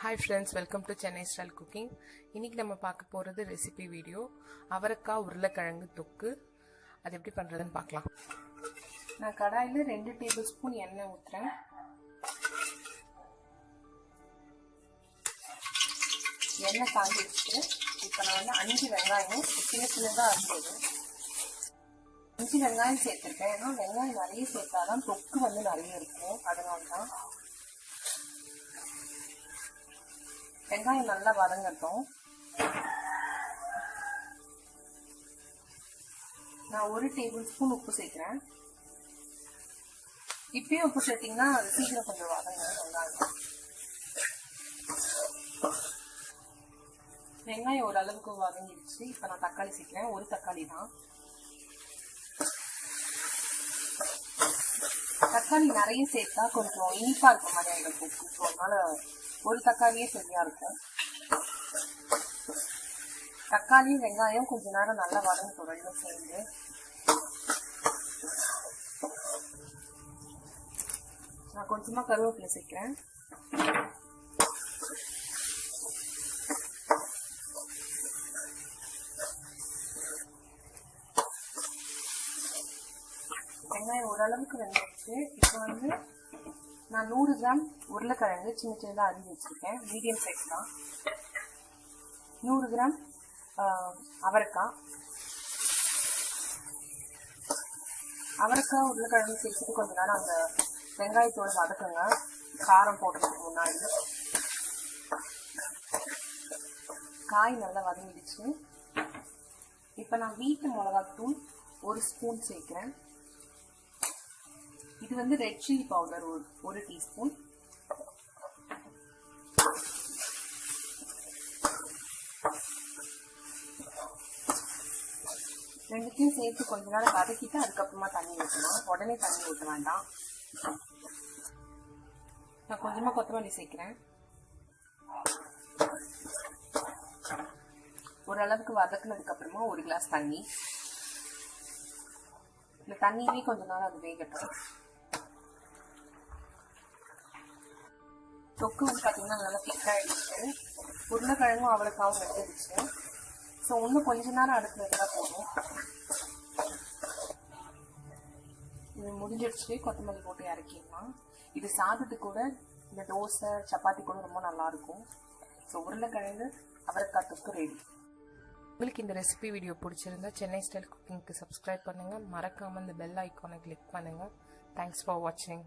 Hi friends, welcome to Chennai style cooking. இன்னைக்கு நம்ம பார்க்க போறது ரெசிபி வீடியோ அவரக்காய் உருளைக்கிழங்கு தொக்கு. அது எப்படி பண்றதுன்னு பார்க்கலாம். நான் கடாயில 2 டேபிள்ஸ்பூன் எண்ணெய் ஊத்துறேன். எண்ணெய் காஞ்சிடுச்சு. இப்போ நான் 5 வெங்காயம் சின்னதா அரிஞ்சது 5 வெங்காயம் சேர்த்திருக்கேன். ஏன்னா வெங்காயம் நிறைய சேர்த்தாதான் தொக்கு நிறைய இருக்கும். அதனால தான் வெங்காயம் நல்லா வதங்கட்டும். நான் 1 டேபிள்ஸ்பூன் உப்பு சேர்க்கிறேன். இப்பயும் உப்பு சேர்த்தீங்கன்னா அது சீக்கிரம் கொஞ்சம் வதங்க. வெங்காயம் ஓரளவுக்கு வதங்கிடுச்சு. இப்ப நான் தக்காளி சேர்க்கிறேன். 1 தக்காளி தான். தக்காளி நிறைய சேர்த்தா கொஞ்சம் இனிப்பா இருக்கும் மாதிரி எங்களுக்கு தொக்கு. அதனால 1 தக்காளியே சரியா இருக்கும். தக்காளி வெங்காயம் கொஞ்ச நேரம் நல்லா வதங்கட்டும். ரெண்டும் சேர்ந்து நான் கொஞ்சமா கருவேப்பிலை சேர்க்கிறேன். வெங்காயம் ஓரளவுக்கு வெந்துருச்சு. இப்போ நான் 100 கிராம் உருளைக்கிழங்கு சின்னதா அரிஞ்சு வச்சிருக்கேன். மீடியம் சைஸ் தான். 100 கிராம் அவரைக்காய் உருளைக்கிழங்கு சேர்த்துட்டு கொஞ்ச நேரம் அந்த வெங்காயத்தோட வதக்குங்க. காரம் போடுறதுக்கு முன்னாடி காய் நல்லா வதங்கிடுச்சு. இப்ப நான் வீட்டு மிளகாத்தூள் 1 ஸ்பூன் சேர்க்கிறேன். இது ரெட் சில்லி பவுடர் 1 டீஸ்பூன். ரெண்டுத்தையும் சேர்த்து கொஞ்ச நேரம் வதக்கிட்டு அதுக்கப்புறமா தண்ணி ஊற்றணும். உடனே தண்ணி ஊற்ற வேண்டாம். நான் கொஞ்சமா கொத்தமல்லி சேர்க்கிறேன். ஓரளவுக்கு வதக்குனதுக்கு அப்புறமா 1 கிளாஸ் தண்ணி. இந்த தண்ணியிலே கொஞ்ச நேரம் அது வேகட்டும். தொக்கு பார்த்தீங்கன்னா நல்லா திக்காயிடுச்சு. உருளைக்கிழங்கும் அவரைக்காவும் வெந்துடுச்சு. ஸோ இன்னும் கொஞ்ச நேரம் அடுப்புல இருந்தா போதும். இது முடிஞ்சிடுச்சு. கொத்தமல்லி போட்டு இறக்கிடலாம். இது சாதத்துக்கு கூட இந்த தோசை சப்பாத்தி கூட ரொம்ப நல்லா இருக்கும். ஸோ உருளைக்கிழங்கு அவரைக்காய் தொக்கு ரெடி. உங்களுக்கு இந்த ரெசிபி வீடியோ பிடிச்சிருந்தா சென்னை ஸ்டைல் குக்கிங்க்கு சப்ஸ்கிரைப் பண்ணுங்க. மறக்காம இந்த பெல் ஐக்கானை கிளிக் பண்ணுங்க. தேங்க்ஸ் ஃபார் வாட்சிங்.